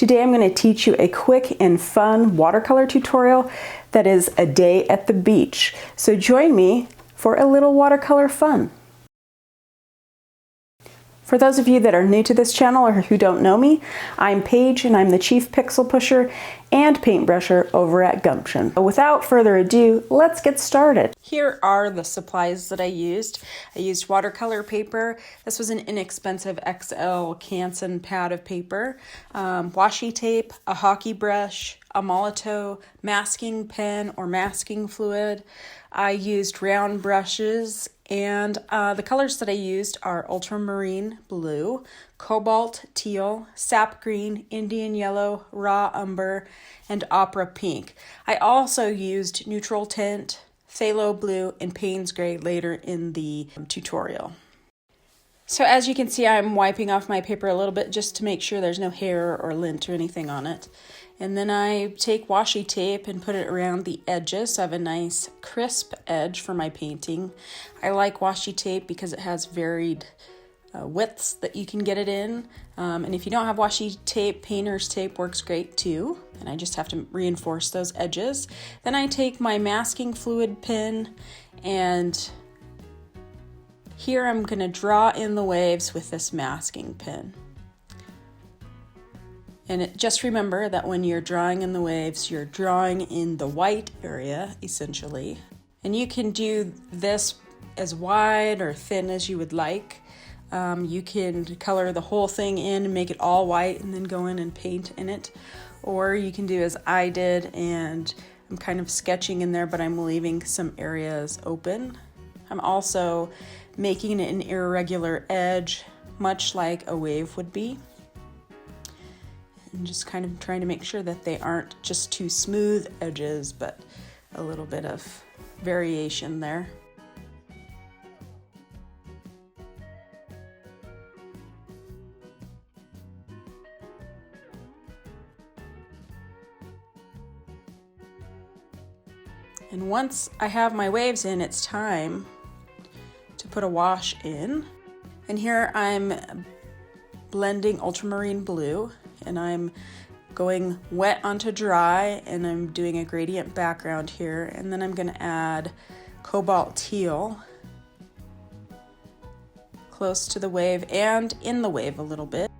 Today I'm going to teach you a quick and fun watercolor tutorial that is a day at the beach. So join me for a little watercolor fun. For those of you that are new to this channel or who don't know me, I'm Paige and I'm the Chief Pixel Pusher and Paintbrusher over at Gumption. Without further ado, let's get started. Here are the supplies that I used. I used watercolor paper. This was an inexpensive XL Cansen pad of paper, washi tape, a hockey brush, a Molotow masking pen or masking fluid. I used round brushes, and the colors that I used are ultramarine blue, cobalt teal, sap green, Indian yellow, raw umber, and opera pink. I also used neutral tint, phthalo blue, and Payne's gray later in the tutorial. So as you can see, I'm wiping off my paper a little bit just to make sure there's no hair or lint or anything on it. And then I take washi tape and put it around the edges so I have a nice crisp edge for my painting. I like washi tape because it has varied widths that you can get it in. And if you don't have washi tape, painter's tape works great too. And I just have to reinforce those edges. Then I take my masking fluid pen, and here I'm going to draw in the waves with this masking pen. And just remember that when you're drawing in the waves, you're drawing in the white area, essentially. And you can do this as wide or thin as you would like. You can color the whole thing in and make it all white and then go in and paint in it. Or you can do as I did, and I'm kind of sketching in there, but I'm leaving some areas open. I'm also making it an irregular edge, much like a wave would be. And just kind of trying to make sure that they aren't just too smooth edges, but a little bit of variation there. And once I have my waves in, it's time to put a wash in. And here I'm blending ultramarine blue, and I'm going wet onto dry, and I'm doing a gradient background here, and then I'm going to add cobalt teal close to the wave and in the wave a little bit.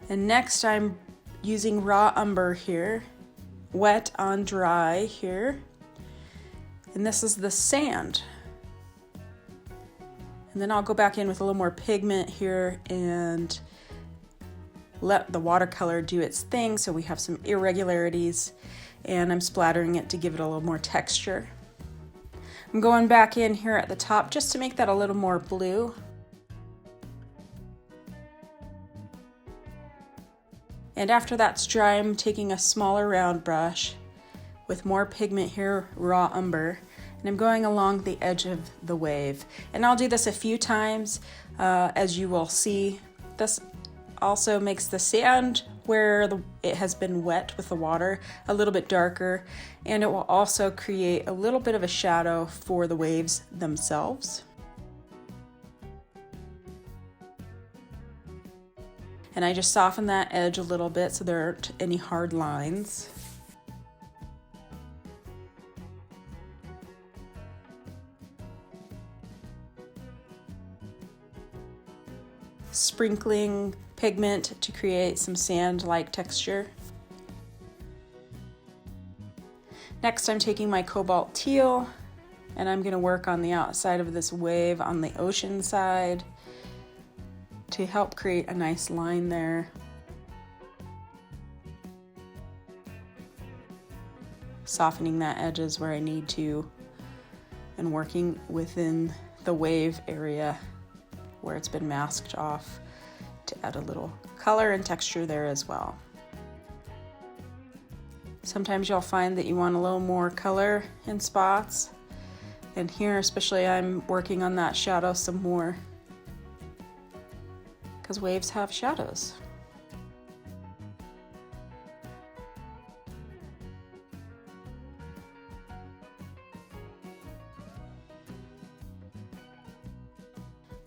And next I'm using raw umber here, wet on dry here. And this is the sand. And then I'll go back in with a little more pigment here and let the watercolor do its thing so we have some irregularities, and I'm splattering it to give it a little more texture. I'm going back in here at the top just to make that a little more blue. And after that's dry, I'm taking a smaller round brush with more pigment here, raw umber, and I'm going along the edge of the wave. And I'll do this a few times, as you will see. This also makes the sand where it has been wet with the water a little bit darker, and it will also create a little bit of a shadow for the waves themselves. And I just soften that edge a little bit so there aren't any hard lines. Sprinkling pigment to create some sand-like texture. Next, I'm taking my cobalt teal, and I'm going to work on the outside of this wave on the ocean side to help create a nice line there. Softening that edges where I need to, and working within the wave area where it's been masked off to add a little color and texture there as well. Sometimes you'll find that you want a little more color in spots, and here especially I'm working on that shadow some more because waves have shadows.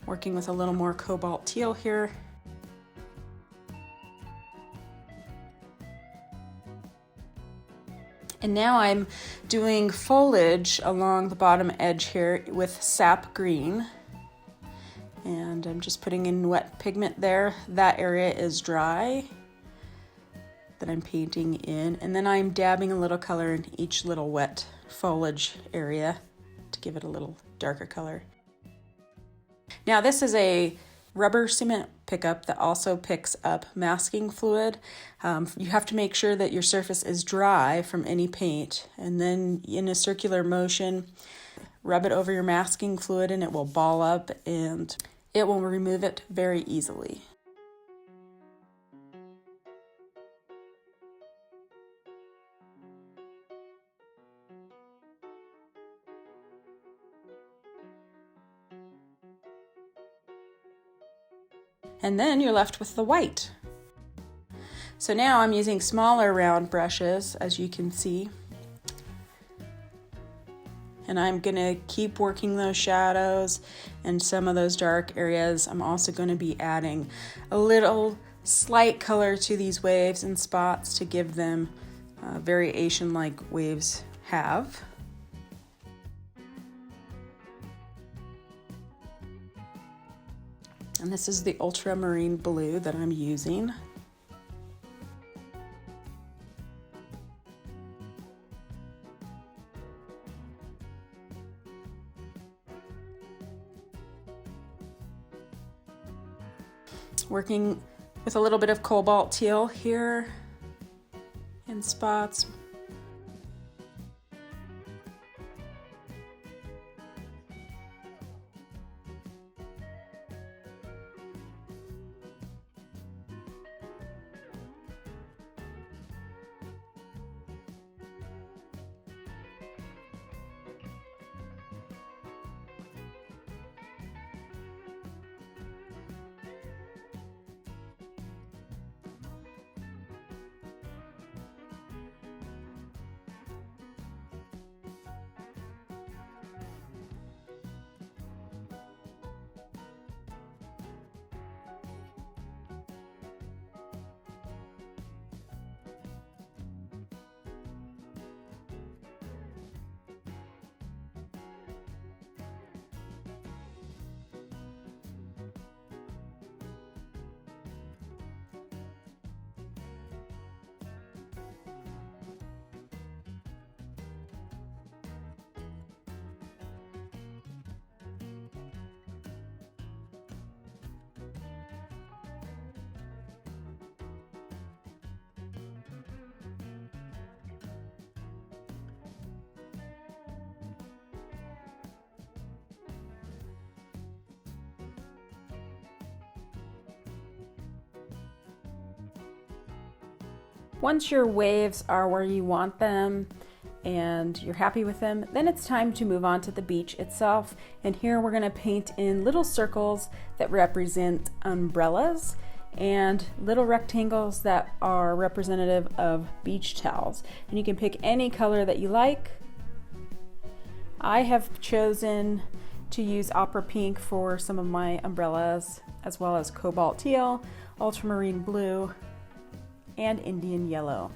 Working with a little more cobalt teal here. And now I'm doing foliage along the bottom edge here with sap green. And I'm just putting in wet pigment there. That area is dry that I'm painting in. And then I'm dabbing a little color in each little wet foliage area to give it a little darker color. Now this is a rubber cement pickup that also picks up masking fluid. You have to make sure that your surface is dry from any paint, and then in a circular motion, rub it over your masking fluid and it will ball up and it will remove it very easily. And then you're left with the white. So now I'm using smaller round brushes, as you can see. And I'm gonna keep working those shadows and some of those dark areas. I'm also gonna be adding a little slight color to these waves and spots to give them variation like waves have. And this is the ultramarine blue that I'm using. Working with a little bit of cobalt teal here in spots. Once your waves are where you want them and you're happy with them, then it's time to move on to the beach itself. And here we're going to paint in little circles that represent umbrellas and little rectangles that are representative of beach towels. And you can pick any color that you like. I have chosen to use opera pink for some of my umbrellas, as well as cobalt teal, ultramarine blue, and Indian yellow.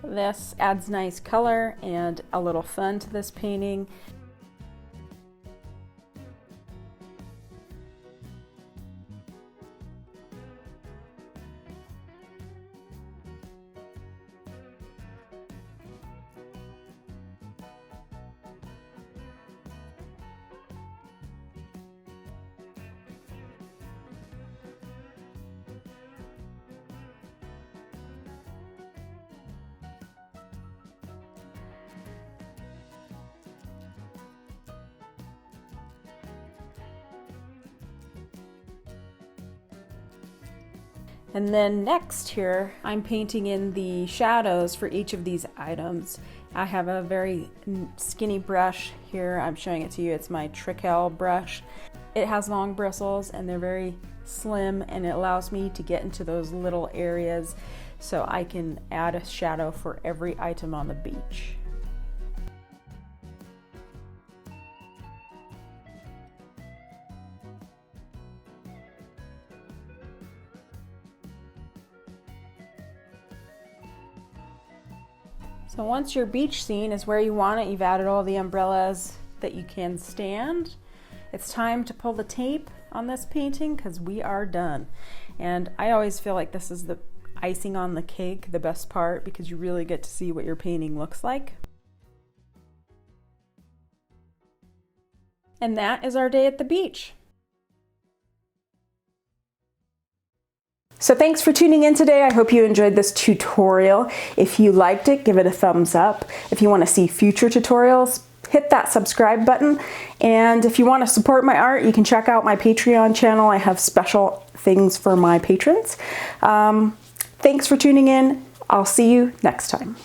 This adds nice color and a little fun to this painting. And then next here, I'm painting in the shadows for each of these items. I have a very skinny brush here. I'm showing it to you. It's my Trekell brush. It has long bristles and they're very slim, and it allows me to get into those little areas so I can add a shadow for every item on the beach. So once your beach scene is where you want it, you've added all the umbrellas that you can stand, it's time to pull the tape on this painting because we are done. And I always feel like this is the icing on the cake, the best part, because you really get to see what your painting looks like. And that is our day at the beach. So thanks for tuning in today. I hope you enjoyed this tutorial. If you liked it, give it a thumbs up. If you want to see future tutorials, hit that subscribe button. And if you want to support my art, you can check out my Patreon channel. I have special things for my patrons. Thanks for tuning in. I'll see you next time.